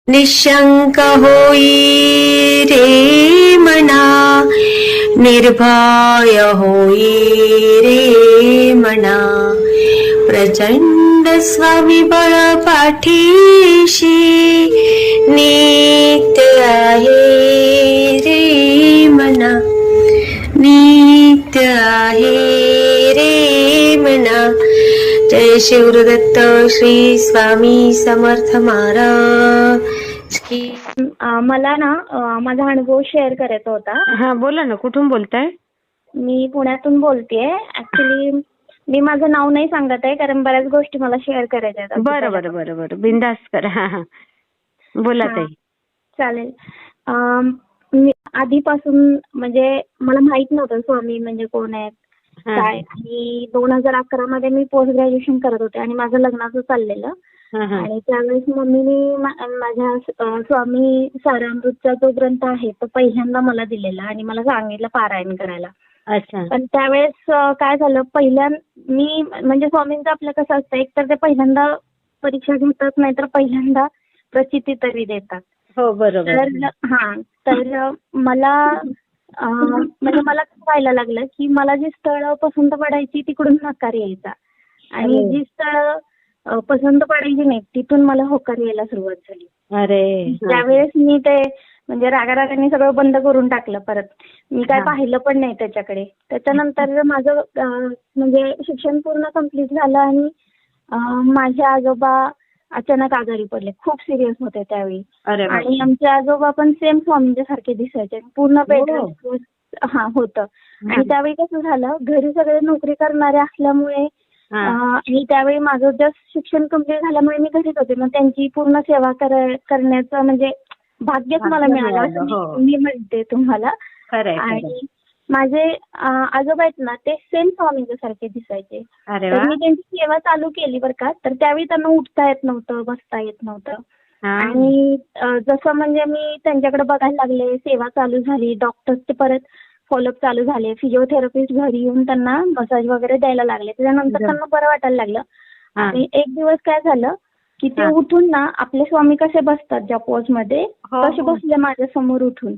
निशंक होई रे मना, निर्भय होई रे मना, प्रचंड स्वविबळ पाठीशी नित्य आहे रे मना, नित्य आहे रे मना. जय शिवदत्त श्री स्वामी समर्थ महाराज की. मला ना माझा अनुभव शेअर करायचा होता. हा बोला ना, कुठून बोलताय? मी पुण्यातून बोलतेय. ऍक्च्युली मी माझं नाव नाही सांगत आहे कारण बऱ्याच गोष्टी मला शेअर करायच्या आहेत. बरं बरं बरं बरं, बिंदास करा. हा हा, बोला ताई. चालेल. मी आधीपासून म्हणजे मला माहित नव्हतं स्वामी म्हणजे कोण आहेत काय. आणि 2011 मध्ये मी पोस्ट ग्रॅज्युएशन करत होते आणि माझं लग्नाचं चाललेलं. आणि त्यावेळेस मम्मीने माझ्या स्वामी सारामृतचा जो ग्रंथ आहे तो पहिल्यांदा मला दिलेला आणि मला सांगितलं पारायण करायला. अच्छा. पण त्यावेळेस काय झालं, मी म्हणजे स्वामींचं आपलं कसं असतं, एक तर ते पहिल्यांदा परीक्षा घेतात, नाहीतर पहिल्यांदा प्रचिती तरी देतात. हो बरोबर. तर मला म्हणजे मला कसं व्हायला लागलं की मला जी स्थळं पसंत पडायची तिकडून नकार यायचा आणि जी स्थळं पसंत पडायची नाही तिथून मला होकार यायला सुरुवात झाली. अरे, त्यावेळेस मी ते म्हणजे रागारागाने सगळं बंद करून टाकलं. परत मी काय पाहिलं पण नाही त्याच्याकडे. त्याच्यानंतर माझं म्हणजे शिक्षण पूर्ण कम्प्लीट झालं आणि माझे आजोबा अचानक आजारी पडले. खूप सिरियस होते त्यावेळी. आणि आमचे आजोबा पण सेम स्वामींच्या सारखे दिसायचे. पूर्ण बेड रेस्ट होतं. आणि त्यावेळी कसं झालं, घरी सगळे नोकरी करणारे असल्यामुळे आणि त्यावेळी माझं जस्ट शिक्षण कम्प्लीट झाल्यामुळे मी घरीच होते. मग त्यांची पूर्ण सेवा करण्याचं म्हणजे भाग्यच मला मिळालं असं मी म्हणते तुम्हाला. आणि माझे आजोबा आहेत ना ते सेम स्वामींच्या सारखे दिसायचे. तर मी त्यांची सेवा चालू केली बरं का. तर त्यावेळी त्यांना उठता येत नव्हतं, बसता येत नव्हतं. आणि जसं म्हणजे मी त्यांच्याकडे बघायला लागले, सेवा चालू झाली, डॉक्टर्सचे परत फॉलोअप चालू झाले, फिजिओथेरपिस्ट घरी येऊन त्यांना मसाज वगैरे द्यायला लागले. त्याच्यानंतर त्यांना बरं वाटायला लागलं. आणि एक दिवस काय झालं की ते उठून ना आपले स्वामी कसे बसतात ज्या पोज मध्ये तसे बसले माझ्या समोर उठून.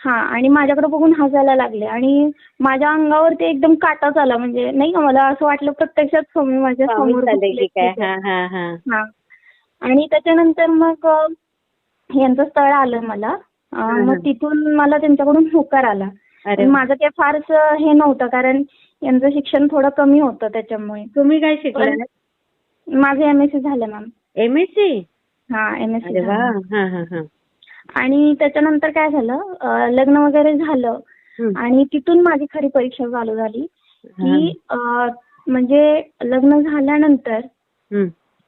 आणि माझ्याकडे बघून हसायला लागले आणि माझ्या अंगावरती एकदम काटाच आला. म्हणजे नाही का, मला असं वाटलं प्रत्यक्षात स्वामी माझ्या समोर बसले. आणि त्याच्यानंतर मग यांचं स्थळ आलं मला. मग तिथून मला त्यांच्याकडून होकार आला. माझं काही फारसं हे नव्हतं कारण यांचं शिक्षण थोडं कमी होतं त्याच्यामुळे. तुम्ही काय शिकला? माझं MSc झालं मॅम. MSc? MSc झालं. आणि त्याच्यानंतर काय झालं, लग्न वगैरे झालं आणि तिथून माझी खरी परीक्षा चालू झाली की म्हणजे लग्न झाल्यानंतर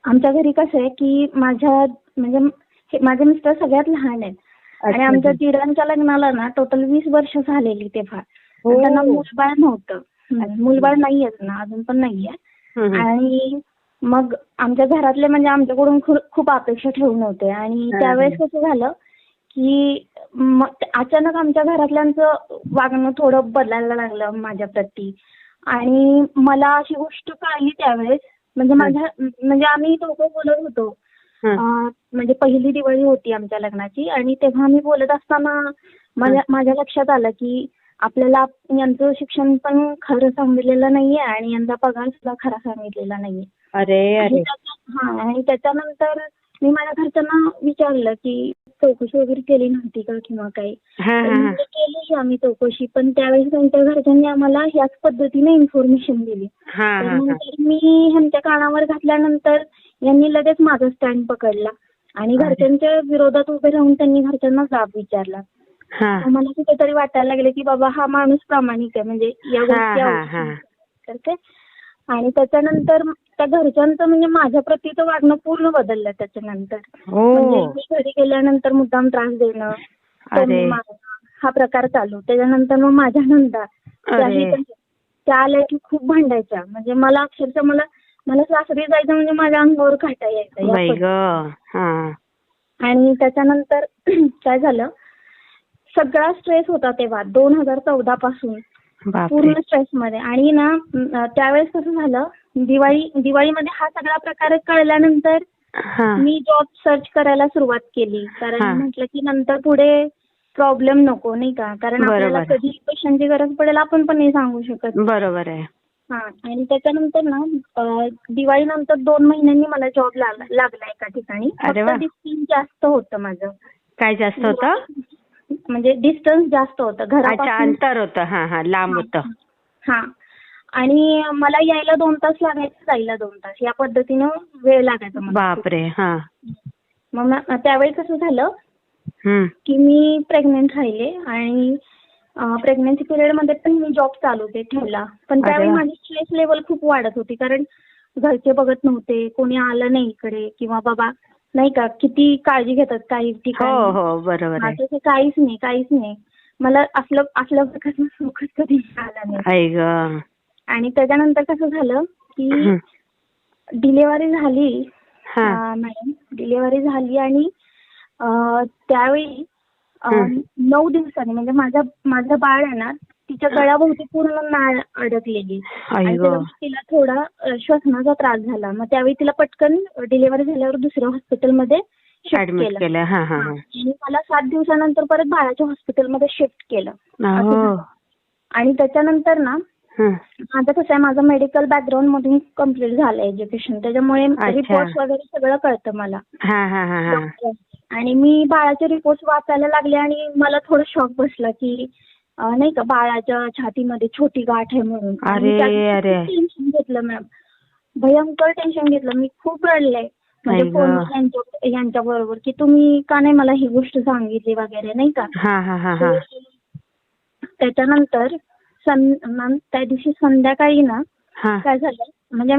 आमच्या घरी कसं आहे की माझे मिस्टर सगळ्यात लहान आहेत आणि आमच्या दिरांच्या लग्नाला ना टोटल 20 वर्ष झालेली तेव्हा. त्यांना मूलबाळ नव्हतं. मूलबाळ नाहीयेच ना, अजून पण नाहीये. आणि मग आमच्या घरातले म्हणजे आमच्याकडून खूप अपेक्षा ठेवून होते. आणि त्यावेळेस कसं झालं की अचानक आमच्या घरातल्यांचं वागणं थोडं बदलायला लागलं माझ्या प्रती. आणि मला अशी गोष्ट कळली त्यावेळेस, म्हणजे आम्ही दोघं बोलत होतो. म्हणजे पहिली दिवाळी होती आमच्या लग्नाची आणि तेव्हा मी बोलत असताना माझ्या लक्षात आलं की आपल्याला यांचं शिक्षण पण खरं सांगितलेलं नाहीये आणि यांचा पगार सुद्धा खरा सांगितलेला नाहीये. आणि त्याच्यानंतर मी माझ्या घरच्यांना विचारलं की चौकशी वगैरे केली नव्हती का किंवा काही. केली आम्ही चौकशी, पण त्यावेळेस त्यांच्या घरच्यांनी आम्हाला ह्याच पद्धतीने इन्फॉर्मेशन दिली. नंतर मी ह्यांच्या कानावर घातल्यानंतर यांनी लगेच माझा स्टँड पकडला आणि घरच्यांच्या विरोधात उभे राहून त्यांनी घरच्यांना जाब विचारला. मला कुठेतरी वाटायला लागले की बाबा हा माणूस प्रामाणिक आहे, म्हणजे या गोष्टी करते. आणि त्याच्यानंतर त्या घरच्यांचं म्हणजे माझ्या प्रतीचं वागणं पूर्ण बदललं त्याच्यानंतर. म्हणजे मी घरी गेल्यानंतर मुद्दाम त्रास देणं, हा प्रकार चालू. त्याच्यानंतर मग माझ्या नंदा त्या आल्या की खूप भांडायच्या. म्हणजे मला अक्षरशः मला सासरी जायचं म्हणजे माझ्या अंगावर काटा यायचा. आणि त्याच्यानंतर काय झालं, सगळा स्ट्रेस होता तेव्हा 2014 पासून पूर्ण स्ट्रेस मध्ये. आणि ना त्यावेळेस कसं झालं, दिवाळीमध्ये हा सगळा प्रकार कळल्यानंतर हा. मी जॉब सर्च करायला सुरुवात केली, कारण हा. म्हटलं की नंतर पुढे प्रॉब्लेम नको, नाही का, कारण आपल्याला बरोबर. कधी पैशांची गरज पडेल आपण पण नाही सांगू शकत. बरोबर आहे. हा, आणि त्याच्यानंतर ना दिवाळीनंतर 2 महिन्यांनी मला जॉब लागला एका ठिकाणी. अरे फक्त वा. डिस्टन्स जास्त होतं माझं, काय जास्त होतं? म्हणजे डिस्टन्स जास्त होतं अच्छा, घरापासून. अंतर होतं. हा हा, लांब होतं. हा, आणि मला यायला 2 तास लागायचे, जायला 2 तास, या पद्धतीनं वेळ लागायचा मला. बापरे. हा. मग त्यावेळी कसं झालं हम्म. की मी प्रेग्नेंट राहिले, आणि प्रेग्नन्सी पिरियडमध्ये पण मी जॉब चालू ठेवला. पण अरे त्यावेळी वा. माझी स्ट्रेस लेवल खूप वाढत होती, कारण घरचे बघत नव्हते, कोणी आलं नाही इकडे, किंवा बाबा नाही का किती काळजी घेतात काही हो ठिकाणी. हो, बरोबर आहे. माझं ते काहीच नाही. मला असलं प्रकारचं सुखच कधी आलं नाही. आई ग. आणि त्याच्यानंतर कसं झालं की हम्म. डिलिव्हरी झाली हा. मॅडम, डिलिव्हरी झाली, आणि त्यावेळी हम्म. 9 दिवसांनी, म्हणजे माझं बाळ आहे ना, तिच्या गळ्याभोवती पूर्ण नाळ अडकलेली, आई आणि ग. त्याच्यामुळे तिला थोडा श्वसनाचा त्रास झाला. मग त्यावेळी तिला पटकन डिलिव्हरी झाल्यावर दुसऱ्या हॉस्पिटलमध्ये शिफ्ट ऍडमिट केलं. केलं. हा हा हा, हा. आणि मला 7 दिवसानंतर परत बाळाच्या हॉस्पिटलमध्ये शिफ्ट केलं. असं हो. झालं. आणि त्याच्यानंतर ना हं. माझं कसं आहे, माझं मेडिकल बॅकग्राऊंड मधून कम्प्लीट झालं एज्युकेशन, त्याच्यामुळे अच्छा. रिपोर्ट्स वगैरे सगळं कळतं मला. हा हा हा हा. आणि मी बाळाचे रिपोर्ट्स वाचायला लागले, आणि मला थोडं शॉक बसला की नाही का, बाळाच्या छातीमध्ये छोटी गाठ आहे म्हणून. आणि मी अरे अरे. टेन्शन घेतलं मॅम, भयंकर टेन्शन घेतलं. मी खूप रडले, म्हणजे आई ग. फोनवर यांच्या बरोबर, की तुम्ही का नाही मला ही गोष्ट सांगितली वगैरे, नाही का. हा हा हा हा. त्याच्यानंतर मॅम त्या दिवशी संध्याकाळी ना हा. काय झालं, म्हणजे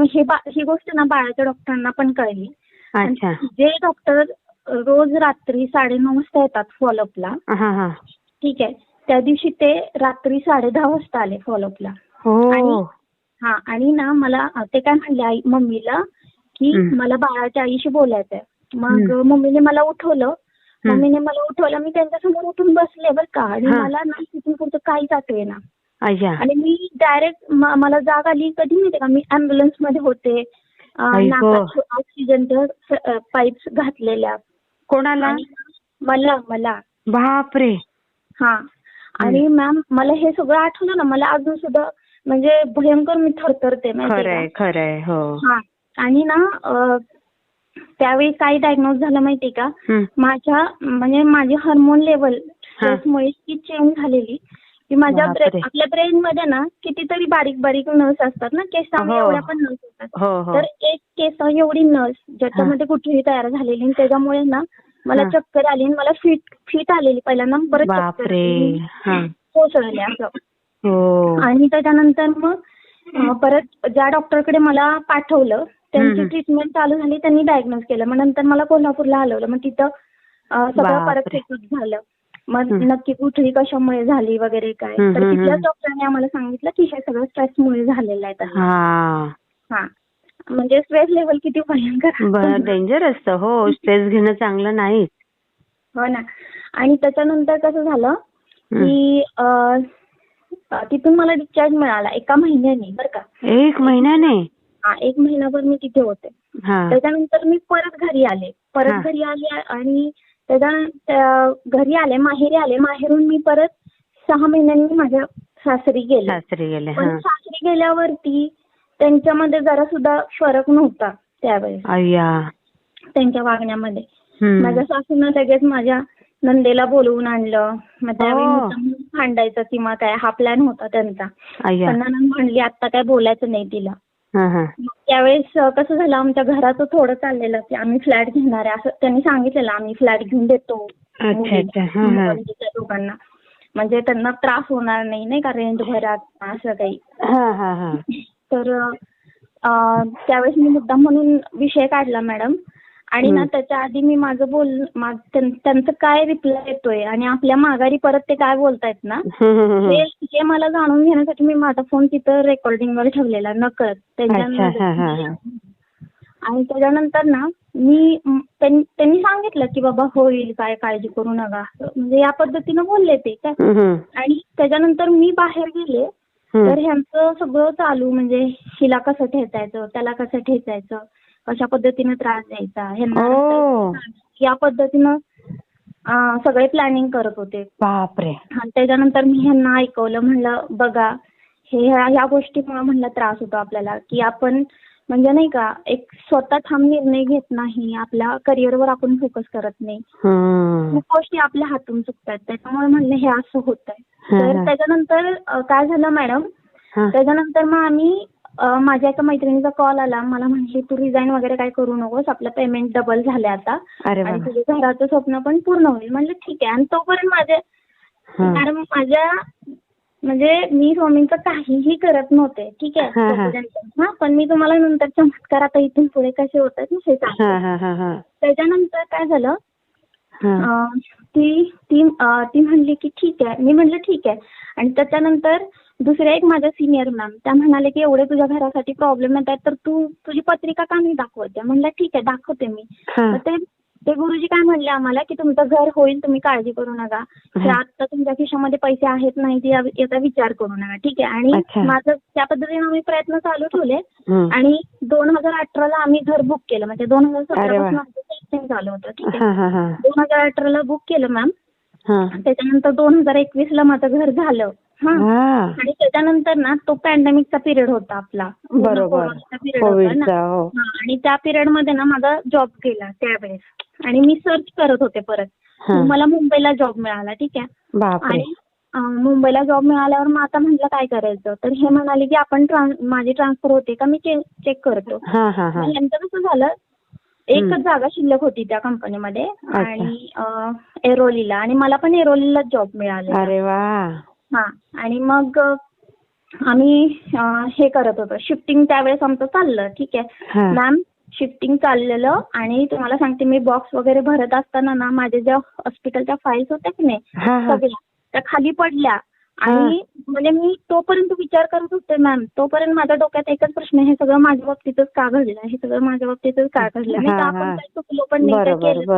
ही गोष्ट ना बाळाच्या डॉक्टरांना पण कळली. अच्छा. आणि जे डॉक्टर रोज रात्री 9:30 वाजता येतात फॉलोअपला, हा हा. ठीक आहे, त्या दिवशी ते रात्री 10:30 वाजता आले फॉलोअपला. हो. आणि ना मला ते काय म्हणले मम्मीला की मला बाळाच्या आईशी बोलायचंय. मग मम्मीने मला उठवलं. मी त्यांच्यासमोर उठून बसले बरं का, आणि मला ना तिथून पुढचं काहीच आठवेना. आणि मी डायरेक्ट मला जाग आली कधी माहिती का, मी ऍम्ब्युलन्स मध्ये होते, नाकात ऑक्सिजनच्या पाईप्स घातलेल्या. कोणाला? मला. बापरे. हा, आणि मॅम मला हे सगळं आठवलं ना, मला अजून सुद्धा म्हणजे भयंकर मी थरथरते माहिती का. खरंय. हो. हा, आणि ना त्यावेळी काय डायग्नोज झालं माहिती का, माझी हार्मोन लेवल स्ट्रेसमुळे इतकी चेंज झालेली की माझ्या आपल्या ब्रेन मध्ये ना कितीतरी बारीक बारीक नस असतात ना, केसांमध्ये एवढ्या पण नस असतात. तर एक केस एवढी नस ज्याच्यामध्ये कुठेही तयार झालेली, आणि त्याच्यामुळे ना मला चक्कर आली, आणि मला फिट आलेली पहिल्यांदा, परत चक्कर कोसळले असं. आणि त्याच्यानंतर मग परत ज्या डॉक्टरकडे मला पाठवलं, त्यांची ट्रीटमेंट चालू झाली, त्यांनी डायग्नोज केलं. मग नंतर मला कोल्हापूरला हलवलं. मग तिथं सगळं परत चेकअप झालं. मग नक्की कुठली कशामुळे झाली वगैरे काय, तर तिथल्याच डॉक्टरांनी आम्हाला सांगितलं की हे सगळं स्ट्रेसमुळे झालेलं आहे. हा, म्हणजे स्ट्रेस लेवल किती भयंकर डेंजर असतं. हो, स्ट्रेस घेणं चांगलं नाही. हो ना. आणि त्याच्यानंतर कसं झालं की तिथून मला डिस्चार्ज मिळाला 1 महिन्याने बरं का. 1 महिन्याने? हा, 1 महिनाभर मी तिथे होते. त्याच्यानंतर मी परत घरी आले, आणि घरी आले, माहेरी आले. माहेरून मी परत 6 महिन्यांनी माझ्या सासरी गेले. पण सासरी गेल्यावरती त्यांच्यामध्ये जरा सुद्धा फरक नव्हता त्यावेळेस त्यांच्या वागण्यामध्ये. माझ्या सासूनं लगेच माझ्या नंदेला बोलवून आणलं. मग त्यावेळी भांडायचं किंवा काय हा प्लॅन होता त्यांचा. पण नणंद म्हणली आता काय बोलायचं नाही तिला. त्यावेळेस कसं झालं, आमच्या घराचं थोडं चाललेलं की आम्ही फ्लॅट घेणार आहे असं त्यांनी सांगितलेलं, आम्ही फ्लॅट घेऊन देतो लोकांना, म्हणजे त्यांना त्रास होणार नाही का, रेंट भरात असं काही. तर त्यावेळेस मी मुद्दाम म्हणून विषय काढला मॅडम. आणि ना त्याच्या आधी मी त्यांचं काय रिप्लाय येतोय आणि आपल्या माघारी परत ते काय बोलतायत ना, हे मला जाणून घेण्यासाठी मी माझा फोन तिथं रेकॉर्डिंग वर ठेवलेला नकळत त्यांच्या. आणि त्याच्यानंतर ना त्यांनी सांगितलं की बाबा होईल, काय काळजी करू नका, म्हणजे या पद्धतीनं बोलले ते काय. आणि त्याच्यानंतर मी बाहेर गेले, तर ह्यांचं सगळं चालू, म्हणजे हिला कसं ठेचायचं, त्याला कसं ठेचायचं, कशा पद्धतीने त्रास द्यायचा ह्यांना ओ. या पद्धतीनं सगळे प्लॅनिंग करत होते. बापरे. आणि त्याच्यानंतर मी ह्यांना ऐकवलं, म्हणलं बघा ह्या गोष्टीमुळे म्हणलं त्रास होतो आपल्याला, की आपण म्हणजे नाही का एक स्वतः ठाम निर्णय घेत नाही, आपल्या करिअरवर आपण फोकस करत नाही, खूप गोष्टी आपल्या हातून चुकतात, त्याच्यामुळे म्हणलं हे असं होत आहे. तर त्याच्यानंतर काय झालं मॅडम, त्याच्यानंतर मग आम्ही माझ्या एका मैत्रिणीचा कॉल आला, मला म्हणजे तू रिझाईन वगैरे काय करू नकोस, आपलं पेमेंट डबल झाले आता आणि तुझं घराचं स्वप्न पण पूर्ण होईल. म्हणलं ठीक आहे. आणि तोपर्यंत मॅडम माझ्या म्हणजे मी स्वामींचं काहीही करत नव्हते, ठीक आहे. पण मी तुम्हाला नंतर चमत्कार आता इथून पुढे कसे होतात ना हे सांगते. त्याच्यानंतर काय झालं, ती म्हणली की ठीक आहे. मी म्हणलं ठीक आहे. आणि त्याच्यानंतर दुसऱ्या एक माझ्या सिनियर मॅम त्या म्हणाले की एवढे तुझ्या घरासाठी प्रॉब्लेम येत आहेत तर तू तुझी पत्रिका का नाही दाखवते. म्हणलं ठीक आहे दाखवते मी. ते गुरुजी काय म्हणले आम्हाला की तुमचं घर होईल, तुम्ही काळजी करू नका, आता तुमच्या खिशामध्ये पैसे आहेत नाही याचा विचार करू नका, ठीक आहे. आणि माझं त्या पद्धतीने आम्ही प्रयत्न चालू ठेवले. आणि 2018ला आम्ही घर बुक केलं, म्हणजे 2017 पासून आमचं टेस्टिंग चालू होतं, ठीक आहे. 2018ला बुक केलं मॅम. त्याच्यानंतर 2021ला माझं घर झालं. आणि त्याच्यानंतर ना तो पॅन्डेमिकचा पिरियड होता आपला, कोरोनाचा पिरियड होता ना. आणि त्या पिरियड मध्ये ना माझा जॉब गेला त्यावेळेस. आणि मी सर्च करत होते परत, मला मुंबईला जॉब मिळाला, ठीक आहे. आणि मुंबईला जॉब मिळाल्यावर मग आता म्हटलं काय करायचं, तर हे म्हणाले की आपण माझी ट्रान्सफर होते का मी चेक करतो. यांचं कसं झालं, एकच जागा शिल्लक होती त्या कंपनीमध्ये आणि एरोलीला, आणि मला पण एरोलीला जॉब मिळाला. अरे वा. आणि मग आम्ही हे करत होतो, शिफ्टिंग त्यावेळेस आमचं चाललं, ठीक आहे मॅम. शिफ्टिंग चाललेलं आणि तुम्हाला सांगते मी बॉक्स वगैरे भरत असताना ना माझ्या ज्या हॉस्पिटलच्या फाईल्स होत्या की नाही सगळ्या त्या खाली पडल्या. आणि म्हणजे मी तोपर्यंत विचार करत होते मॅम, तोपर्यंत माझ्या डोक्यात एकच प्रश्न, हे सगळं माझ्या बाबतीतच का घडलं, हे सगळं माझ्या बाबतीतच का घडलं, नाही का आपण काही चुकलो पण नाही काय केलं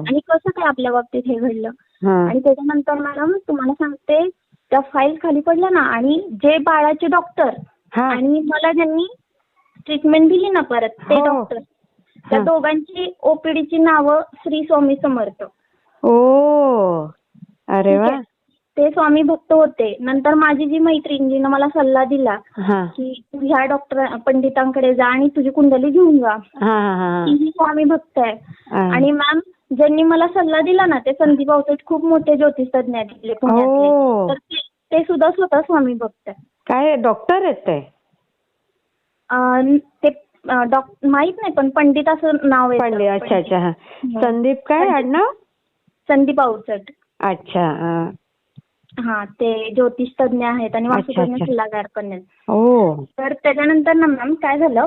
आणि कसं काय आपल्या बाबतीत हे घडलं. आणि त्याच्यानंतर मॅडम तुम्हाला सांगते त्या फाईल खाली पडल्या ना, आणि जे बाळाचे डॉक्टर आणि मला ज्यांनी ट्रीटमेंट दिली ना परत ते डॉक्टर, त्या दोघांची ओपीडीची नावं श्री स्वामी समर्थ. ओ. अरे वा. ते स्वामी भक्त होते. नंतर माझी जी मैत्रीण जिनं मला सल्ला दिला की तू ह्या डॉक्टर पंडितांकडे जा आणि तुझी कुंडली घेऊन जा, ती स्वामी भक्त आहे. आणि मॅम ज्यांनी मला सल्ला दिला ना ते संदीप अवचट, खूप मोठे ज्योतिषतज्ञ आहेत पुण्यातले, तर ते सुद्धा स्वतः स्वामी भक्त आहे. काय डॉक्टर आहेत ते? ते माहित नाही पण पंडित असं नाव आहे. पंडित. अच्छा अच्छा. संदीप काय आडनाव? संदीप अवचट. अच्छा. ते ज्योतिष तज्ञ आहेत आणि वास्तुतज्ञ सल्लागार पण आहेत. तर त्याच्यानंतर ना मॅम काय झालं,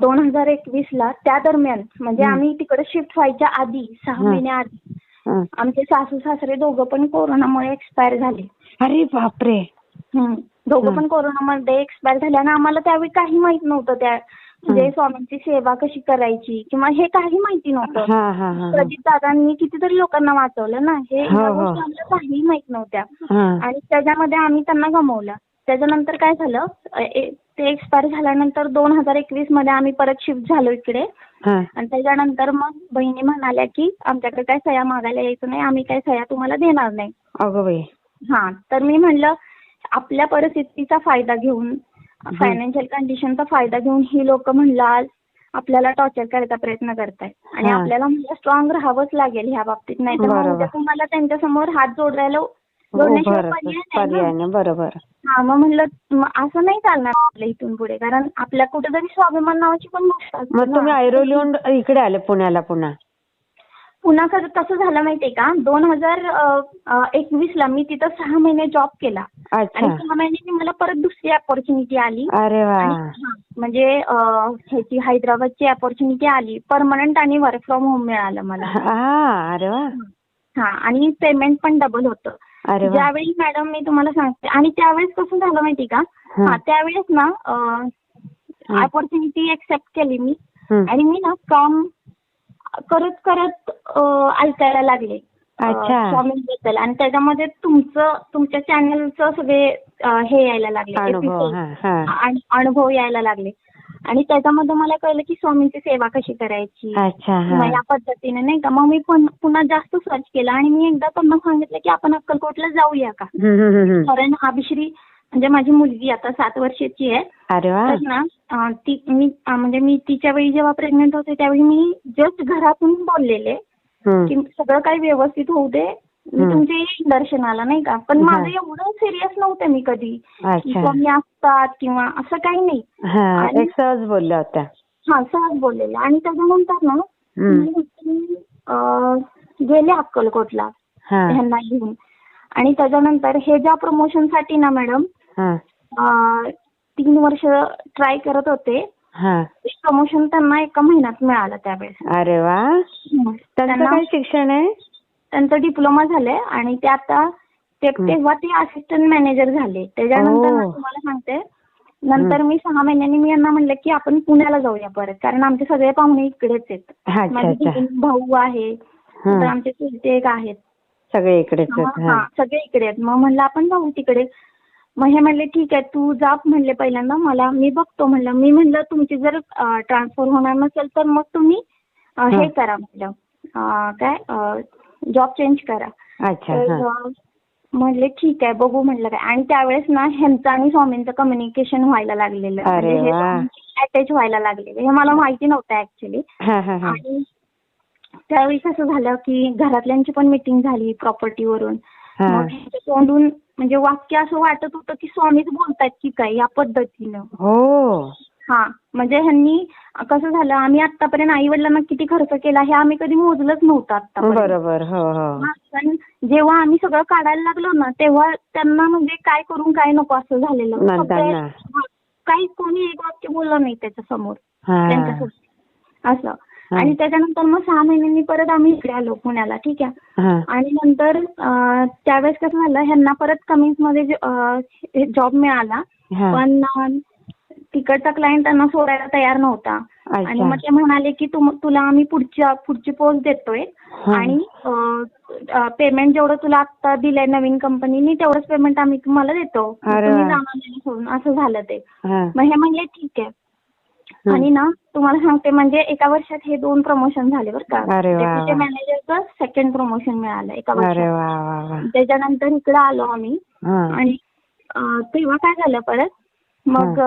2021ला त्या दरम्यान म्हणजे आम्ही तिकडे शिफ्ट व्हायच्या आधी 6 महिन्याआधी आमचे सासू सासरे दोघं पण कोरोनामुळे एक्सपायर झाले. अरे बापरे. दोघं पण कोरोनामध्ये एक्सपायर झाले. आणि आम्हाला त्यावेळी काही माहित नव्हतं त्या म्हणजे स्वामींची सेवा कशी करायची किंवा हे काही माहिती नव्हतं. प्रदीप दादांनी कितीतरी लोकांना वाचवलं ना, हे या गोष्टी आम्हाला काहीही माहित नव्हत्या. आणि त्याच्यामध्ये आम्ही त्यांना गमावलं. त्याच्यानंतर काय झालं, ते एक्सपायर झाल्यानंतर 2021 मध्ये आम्ही परत शिफ्ट झालो इकडे. आणि त्याच्यानंतर मग बहिणी म्हणाल्या की आमच्याकडे काय सह्या मागायला यायचं नाही, आम्ही काय सह्या तुम्हाला देणार नाही. अगं बाई. तर मी म्हणलं आपल्या परिस्थितीचा फायदा घेऊन, फायनान्शियल कंडिशनचा फायदा घेऊन ही लोक म्हणलं आज आपल्याला टॉर्चर करायचा प्रयत्न करतायत आणि आपल्याला म्हणजे स्ट्रॉंग राहावंच लागेल ह्या बाबतीत, नाही तर मग उद्या तुम्हाला त्यांच्या समोर हात जोडण्याशिवाय पर्याय नाही. बरोबर. मग म्हणलं असं नाही चालणार आपल्या इथून पुढे, कारण आपल्या कुठेतरी स्वाभिमान नावाची पण गोष्ट असते. मग तुम्ही ऐरोलीहून इकडे आले पुण्याला? पुन्हा कसं झालं माहितीये का, 2021ला मी तिथं 6 महिने जॉब केला. आणि 6 महिन्यांनी मला परत दुसरी अपॉर्च्युनिटी आली. अरे वा. म्हणजे ह्याची हैदराबादची अपॉर्च्युनिटी आली, परमनंट आणि वर्क फ्रॉम होम मिळालं मला. अरे वा. आणि पेमेंट पण डबल होतं. ज्यावेळी मॅडम मी तुम्हाला सांगते, आणि त्यावेळेस कसं झालं माहिती का, त्यावेळेस ना अपॉर्च्युनिटी एक्सेप्ट केली मी. आणि मी ना काम करत करत ऐकायला लागले स्वामींबद्दल. आणि त्याच्यामध्ये तुमच्या चॅनलचं सगळे हे यायला लागले, आणि अनुभव यायला लागले. आणि त्याच्यामध्ये मला कळलं की स्वामींची सेवा कशी करायची अच्छा. किंवा हा. या पद्धतीने नाही का. मग मी पुन्हा जास्त सर्च केलं आणि मी एकदा त्यांना सांगितलं की आपण अक्कलकोटला जाऊया का. कारण अभिश्री म्हणजे माझी मुलगी आता 7 वर्षाची आहे. अरे वा. तर ना मी तिच्या वेळी जेव्हा प्रेग्नेंट होते त्यावेळी मी जस्ट घरातून बोललेले की सगळं काही व्यवस्थित होऊ दे, मी तुमच्या येईन दर्शनाला नाही का. पण माझं एवढं सिरियस नव्हतं मी कधी की स्वामी असतात किंवा असं काही नाही. एक सहज बोलल्या होत्या. हा, सहज बोललेलं. आणि त्याच्यानंतर ना गेले अक्कलकोटला ह्यांना घेऊन. आणि त्याच्यानंतर हे ज्या प्रमोशनसाठी ना मॅडम 3 वर्ष ट्राय करत होते. प्रमोशन त्यांना 1 महिन्यात मिळालं त्यावेळेस. अरे वा. त्यांचं काय शिक्षण आहे? त्यांचं डिप्लोमा झालंय आणि ते आता तेव्हा ते असिस्टंट मॅनेजर झाले. त्याच्यानंतर ना तुम्हाला सांगते, नंतर मी 6 महिन्यांनी मी यांना म्हणलं की आपण पुण्याला जाऊया परत, कारण आमचे सगळे पाहुणे इकडेच आहेत. माझे भाऊ आहे, तर आमचे चुलते एक आहेत, सगळे इकडेच. सगळे इकडे आहेत. मग म्हणलं आपण जाऊ तिकडे. मग हे म्हणले ठीक आहे तू जा म्हणले, पहिल्यांदा मी बघतो म्हणलं. मी म्हणलं तुमची जर ट्रान्सफर होणार नसेल तर मग तुम्ही हे करा म्हणलं, काय जॉब चेंज करा. म्हणले ठीक आहे बघू म्हणलं काय. आणि त्यावेळेस ना ह्यांचं आणि स्वामींचं कम्युनिकेशन व्हायला लागलेलं, अटॅच व्हायला लागलेलं. हे मला माहिती नव्हतं ऍक्च्युली. आणि त्यावेळी कसं झालं की घरातल्यांची पण मीटिंग झाली प्रॉपर्टीवरून. मग तोंडून म्हणजे वाक्य असं वाटत होतं की स्वामीच बोलतायत की काय या पद्धतीनं. म्हणजे ह्यांनी कसं झालं, आम्ही आतापर्यंत आई वडिलांना किती खर्च केला हे आम्ही कधी मोजलंच नव्हतं आता. बरोबर. पण जेव्हा आम्ही सगळं काढायला लागलो ना तेव्हा त्यांना म्हणजे काय करून काय नको असं झालेलं. काही कोणी एक वाक्य बोललं नाही त्याच्यासमोर त्यांच्यासोबत असं. आणि त्याच्यानंतर मग 6 महिन्यांनी परत आम्ही इकडे आलो पुण्याला. ठीक आहे. आणि नंतर त्यावेळेस कसं झालं, ह्यांना परत कमिन्स मध्ये जॉब मिळाला, पण तिकडचा क्लायंट त्यांना सोडायला तयार नव्हता. आणि मग ते म्हणाले की तुला आम्ही पुढची पोस्ट देतोय आणि पेमेंट जेवढं तुला आता दिलंय नवीन कंपनीने तेवढंच पेमेंट आम्ही तुम्हाला देतो, तुम्ही जाणार नाही सोडून. असं झालं ते. मग हे म्हणले ठीक आहे. आणि ना तुम्हाला सांगते म्हणजे 1 वर्षात हे 2 प्रमोशन झाले बरं का. डेप्युटी मॅनेजरचं 2nd प्रमोशन मिळालं 1 वर्षात. त्याच्यानंतर इकडे आलो आम्ही. आणि तेव्हा काय झालं परत, मग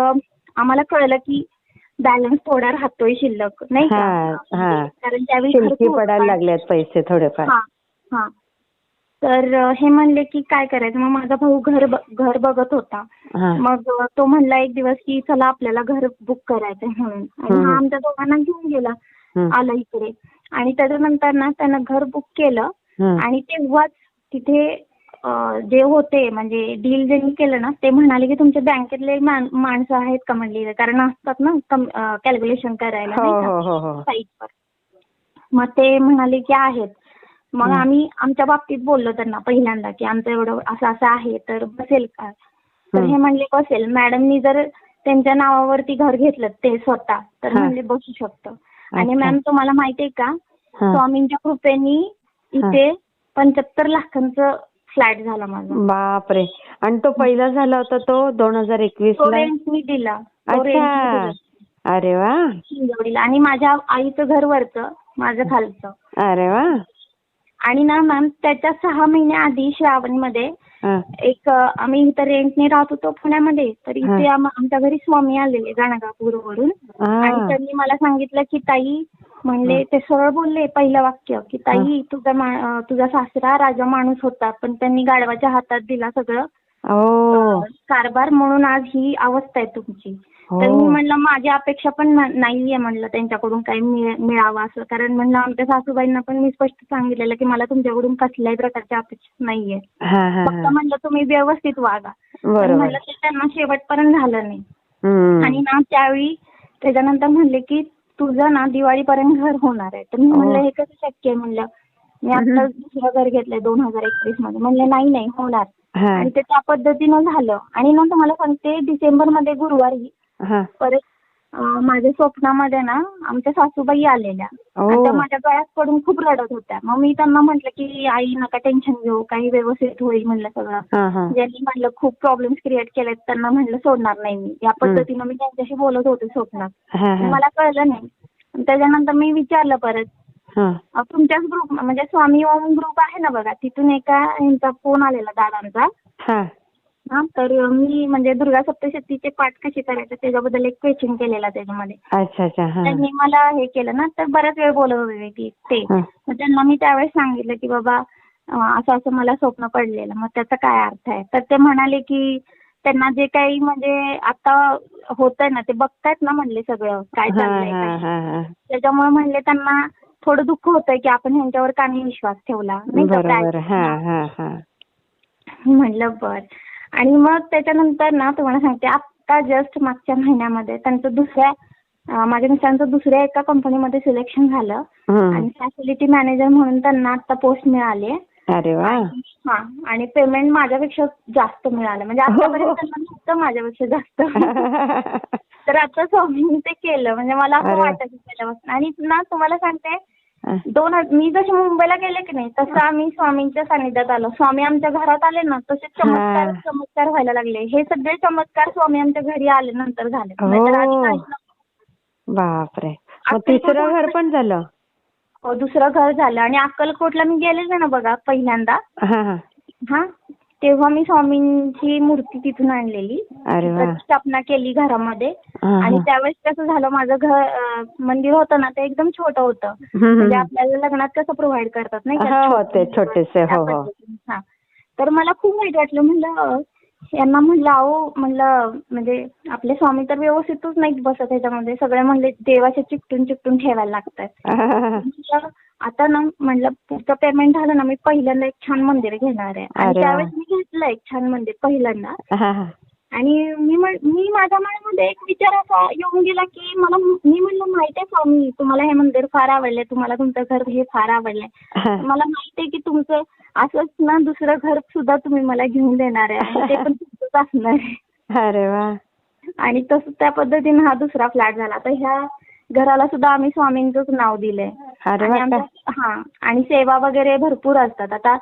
आम्हाला कळलं की बॅलन्स थोडा राहतोय शिल्लक नाही का, कारण त्यावेळी खर्च पडायला लागलेत पैसे थोडेफार. तर हे म्हणले की काय करायचं. मग माझा भाऊ घर बघत होता. मग तो म्हणला एक दिवस की चला आपल्याला घर बुक करायचंय म्हणून. आणि हा आमच्या दोघांना घेऊन गेला, आला इकडे. आणि त्याच्यानंतर ना त्यानं घर बुक केलं. आणि तेव्हाच तिथे जे होते म्हणजे डील ज्यांनी केलं ना ते म्हणाले की तुमच्या बँकेतले माणसं आहेत का म्हणले, कारण असतात ना कॅल्क्युलेशन करायला साईटवर. मग ते म्हणाले की आहेत. मग आम्ही आमच्या बाबतीत बोललो त्यांना पहिल्यांदा की आमचं एवढं असं आहे तर बसेल का. तर हे म्हणले बसेल. मॅडमनी जर त्यांच्या नावावरती घर घेतलं ते स्वतः तर म्हणले बसू शकतं. आणि मॅम तुम्हाला माहिती आहे का, स्वामींच्या कृपेनी इथे 75 लाखांचं फ्लॅट झाला माझा. बापरे. आणि तो पहिला झाला होता तो 2021 ला मी दिला. अरे वा. आणि माझ्या आईचं घर वरचं, माझं खालचं. अरे वा. आणि ना मॅम त्याच्या 6 महिन्याआधी श्रावणमध्ये आम्ही इथं रेंटने राहत होतो पुण्यामध्ये. तर इथे आमच्या घरी स्वामी आलेले गाणगापूरवरून. आणि त्यांनी मला सांगितलं की ताई म्हणले, ते सरळ बोलले पहिलं वाक्य की ताई तुझा सासरा राजा माणूस होता पण त्यांनी गाढवाच्या हातात दिला सगळं कारभार, म्हणून आज ही अवस्था आहे तुमची. तर मी म्हणलं माझी अपेक्षा पण नाहीये म्हणलं त्यांच्याकडून काही मिळावं असं, कारण म्हणलं आमच्या सासूबाईंना पण मी स्पष्ट सांगितलेलं की मला तुमच्याकडून कसल्याही प्रकारची अपेक्षा नाहीये, फक्त म्हणलं तुम्ही व्यवस्थित वागा. म्हणलं ते त्यांना शेवटपर्यंत झालं नाही. आणि ना त्यावेळी त्याच्यानंतर म्हणले की तुझं ना दिवाळीपर्यंत घर होणार आहे. तर मी म्हणलं हे कसं शक्य आहे म्हणलं, मी आता दुसरं घर घेतलंय 2021 मध्ये. म्हणले नाही होणार. आणि ते त्या पद्धतीनं झालं. आणि ना तुम्हाला सांगते डिसेंबर मध्ये गुरुवारी परत माझ्या स्वप्नामध्ये ना आमच्या सासूबाई आलेल्या. ओ. आता माझ्या गळ्यात पडून खूप रडत होत्या. मग मी त्यांना म्हटलं की आई नका टेन्शन घेऊ, काही व्यवस्थित होईल म्हणलं सगळं. हा हा ज्यांनी म्हटलं खूप प्रॉब्लेम्स क्रिएट केलेत त्यांना म्हटलं सोडणार नाही मी. या पद्धतीनं मी त्यांच्याशी बोलत होते स्वप्नात. हा हा मला कळलं नाही. त्याच्यानंतर मी विचारलं परत, हा तुमच्याच ग्रुप म्हणजे स्वामी ओम ग्रुप आहे ना बघा, तिथून एका यांचा फोन आलेला दादांचा. हा हा, तर मी म्हणजे दुर्गा सप्तशतीचे पाठ कसे करायचे त्याच्याबद्दल एक क्वेश्चन केलेला त्याच्यामध्ये. अच्छा अच्छा हा त्यांनी मला हे केलं ना, तर बराच वेळ बोलत होते ते. हा. मग त्यांना मी त्यावेळेस सांगितलं की बाबा असं असं मला स्वप्न पडलेलं, मग त्याचा काय अर्थ आहे. तर ते म्हणाले की त्यांना जे काही म्हणजे आता होतंय ना ते बघतायत ना म्हणले सगळं काय चाललंय हा काय. हा हा त्याच्यामुळे म्हणले त्यांना थोडं दुःख होतंय की आपण ह्यांच्यावर का नाही विश्वास ठेवला, नाही का. बरोबर. हा हा हा म्हणलं बर. आणि मग त्याच्यानंतर ना तुम्हाला सांगते, आत्ता जस्ट मागच्या महिन्यामध्ये त्यांचं माझ्या मिस्टरांचं दुसऱ्या एका कंपनीमध्ये सिलेक्शन झालं आणि फॅसिलिटी मॅनेजर म्हणून त्यांना आता पोस्ट मिळाली. अरे वा. हा, आणि पेमेंट माझ्यापेक्षा जास्त मिळालं. म्हणजे आतापर्यंत त्यांना नव्हतं माझ्यापेक्षा जास्त. तर आता स्वामींनी ते केलं. म्हणजे मला असं वाटायचं पहिल्यापासून. आणि ना तुम्हाला सांगते, मी जशी मुंबईला गेले की नाही तसं आम्ही स्वामींच्या सानिध्यात आलो. स्वामी आमच्या घरात आले ना तसे चमत्कार व्हायला लागले. हे सगळे चमत्कार स्वामी आमच्या घरी आले नंतर झाले. नाहीतर आधी काहीच नव्हतं. बापरे. मग तिसरं घर पण झालं. हो, दुसरं घर झालं. आणि अक्कलकोटला मी गेलेले ना बघा पहिल्यांदा, हा, तेव्हा मी स्वामींची मूर्ती तिथून आणलेली, प्रतिष्ठापना केली घरामध्ये. आणि त्यावेळेस कसं झालं, माझं घर मंदिर होतं ना ते एकदम छोटं होतं. म्हणजे आपल्याला लग्नात कसं प्रोव्हाइड करतात नाही का छोटेसे. हा, तर मला खूप वाईट वाटलं. म्हणलं यांना म्हणलं अहो म्हणलं म्हणजे आपले स्वामी तर व्यवस्थितच नाहीत बसत ह्याच्यामध्ये. सगळे म्हणले देवाचे चिकटून ठेवायला लागतात. आता ना म्हणलं पुढचं पेमेंट झालं ना मी पहिल्यांदा एक छान मंदिर घेणार आहे. आणि त्यावेळेस मी घेतलं एक छान मंदिर पहिल्यांदा. आणि मी माझ्या मनामध्ये एक विचार असा येऊन गेला की मी म्हणलं माहिती आहे स्वामी तुम्हाला हे मंदिर फार आवडलंय, तुम्हाला तुमचं घर हे फार आवडलंय, मला माहिती आहे की तुमचं असंच ना दुसरं घर सुद्धा तुम्ही मला घेऊन देणार आहे आणि ते पण तुमचंच असणार आहे. अरे वा. आणि तसं त्या पद्धतीने हा दुसरा फ्लॅट झाला. आता ह्या घराला सुद्धा आम्ही स्वामींचंच नाव दिलंय. आणि सेवा वगैरे भरपूर असतात. आता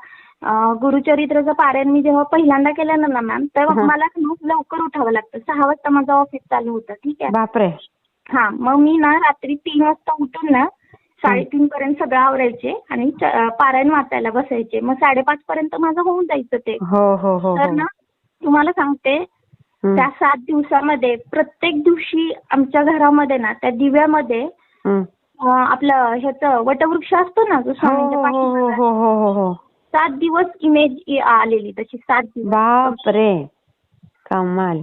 गुरुचरित्राचं पारायण मी जेव्हा पहिल्यांदा केलं ना मॅम, तेव्हा मला लवकर उठावं लागतं. 6 वाजता माझं ऑफिस चालू होतं. ठीक आहे. बापरे. हा, मग मी ना रात्री 3 वाजता उठून ना 3:30 पर्यंत सगळं आवरायचे आणि पारायण वाचायला बसायचे. मग 5:30 पर्यंत माझं होऊन जायचं ते. तर ना तुम्हाला सांगते, त्या 7 दिवसामध्ये प्रत्येक दिवशी आमच्या घरामध्ये ना त्या दिव्यामध्ये आपलं ह्याचं वटवृक्ष असतो ना जो स्वामींच्या पाठीमागे, 7 दिवस इमेज आलेली तशी 7 दिवस. बापरे, कमाल.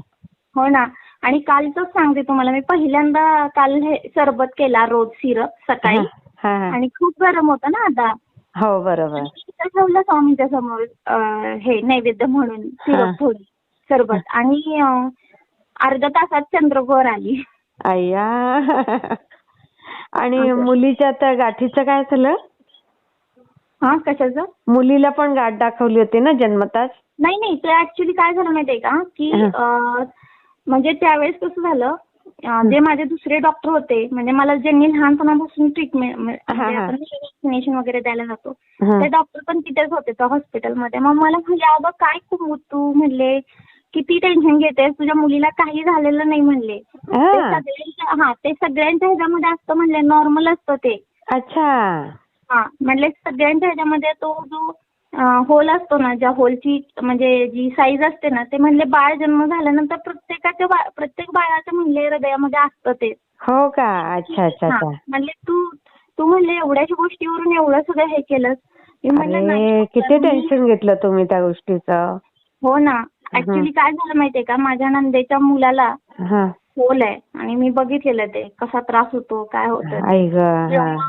हो ना. आणि कालच सांगते तुम्हाला, मी पहिल्यांदा काल हे सरबत केला रोज सिरप सकाळी. आणि खूप गरम होतं ना आता. हो बरोबर. ठेवलं स्वामींच्या समोर हे नैवेद्य म्हणून सिरप थोडी सरबत. आणि अर्ध्या तासात चंद्रकोर आली. अय्या. आणि मुलीच्या त्या गाठीचं काय झालं? हा, कशाचं? मुलीला पण गाठ दाखवली होती ना जन्मताच? नाही, ते ऍक्च्युली काय झालं माहितीये का की म्हणजे त्यावेळेस कसं झालं, जे माझे दुसरे डॉक्टर होते, म्हणजे मला ज्यांनी लहानपणापासून ट्रीटमेंट व्हॅक्सिनेशन वगैरे द्यायला जातो, ते डॉक्टर पण तिथेच होते त्या हॉस्पिटलमध्ये. मग मला म्हणले अगं काय खूप तू म्हणले किती टेन्शन घेतेस, तुझ्या मुलीला काही झालेलं नाही म्हणले. ते सगळ्यांच्या ह्याच्यामध्ये असतं म्हणले, नॉर्मल असतं ते. अच्छा. म्हणले सगळ्यांच्या ह्याच्यामध्ये तो जो होल असतो ना, ज्या होलची म्हणजे जी साईज असते ना, ते म्हणले बाळ जन्म झाल्यानंतर प्रत्येक बाळाच्या म्हणले हृदयामध्ये असतं ते. हो का? अच्छा अच्छा. म्हणले तू म्हणले एवढ्याशा गोष्टीवरून एवढं सगळं हे केलंस. मी म्हणलं नाही. किती टेन्शन घेतलं तुम्ही त्या गोष्टीचं. हो ना. ऍक्च्युली काय झालं माहितीये का, माझ्या नंदेच्या मुलाला होल आहे आणि मी बघितलेलं ते कसा त्रास होतो, काय होतं.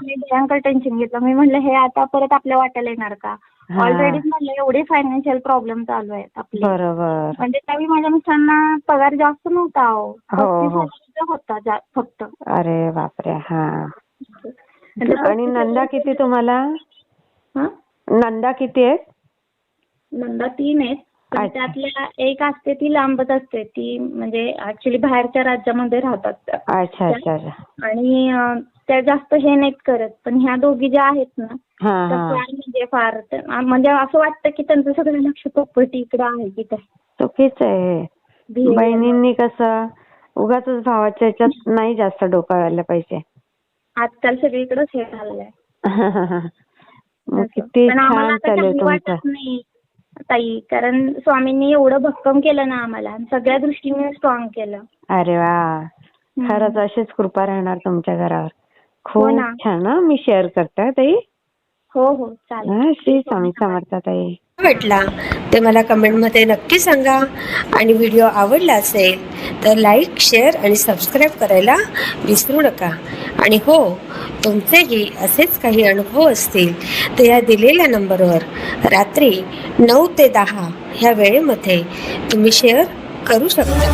मी भयंकर टेन्शन घेतलं. मी म्हणलं हे आता परत आपल्या वाट्याला येणार का. ऑलरेडी म्हणलं एवढे फायनान्शियल प्रॉब्लेम चालू आहेत आपले. बरोबर. म्हणजे त्यावेळी माझ्या मिस्टरांना पगार जास्त नव्हता होता फक्त. अरे बापरे. आणि नंदा किती तुम्हाला? नंदा किती आहेत? नंदा 3 आहेत. पण अच्छा. त्यातल्या एक असते ती लांबच असते, ती म्हणजे ऍक्च्युली बाहेरच्या राज्यामध्ये राहतात त्या. अच्छा अच्छा अच्छा. आणि त्या जास्त हे नाहीत करत, पण ह्या दोघी ज्या आहेत ना हा त्या हा. फार म्हणजे फार म्हणजे असं वाटतं की त्यांचं सगळं लक्ष प्रॉपर्टी इकडे आहे की काय. चुकीचं आहे हे. Behavior. बहिणींनी कसं उगाच भावाच्या ह्याच्यात नाही जास्त डोकं लावलं पाहिजे. आजकाल सगळीकडेच हे झालंय. मग असं. किती पण आम्हाला छान आता चालू आहे काही तुमचं. वाटत नाही ताई, कारण स्वामींनी एवढं भक्कम केलं ना आम्हाला आणि सगळ्या दृष्टीने स्ट्रॉंग केलं. अरे वा, खरंच अशीच कृपा राहणार तुमच्या घरावर. खूप ना. छान. हं, मी शेअर करते हं ताई. हो हो चालेल. हं, श्री स्वामी समर्थ ताई. वाटला ते मला कमेंटमध्ये नक्की सांगा. आणि व्हिडिओ आवडला असेल तर लाईक, शेअर आणि सबस्क्राईब करायला विसरू नका. आणि हो, तुमचेही असेच काही अनुभव असतील तर या दिलेल्या नंबरवर रात्री 9 ते 10 ह्या वेळेमध्ये तुम्ही शेअर करू शकता.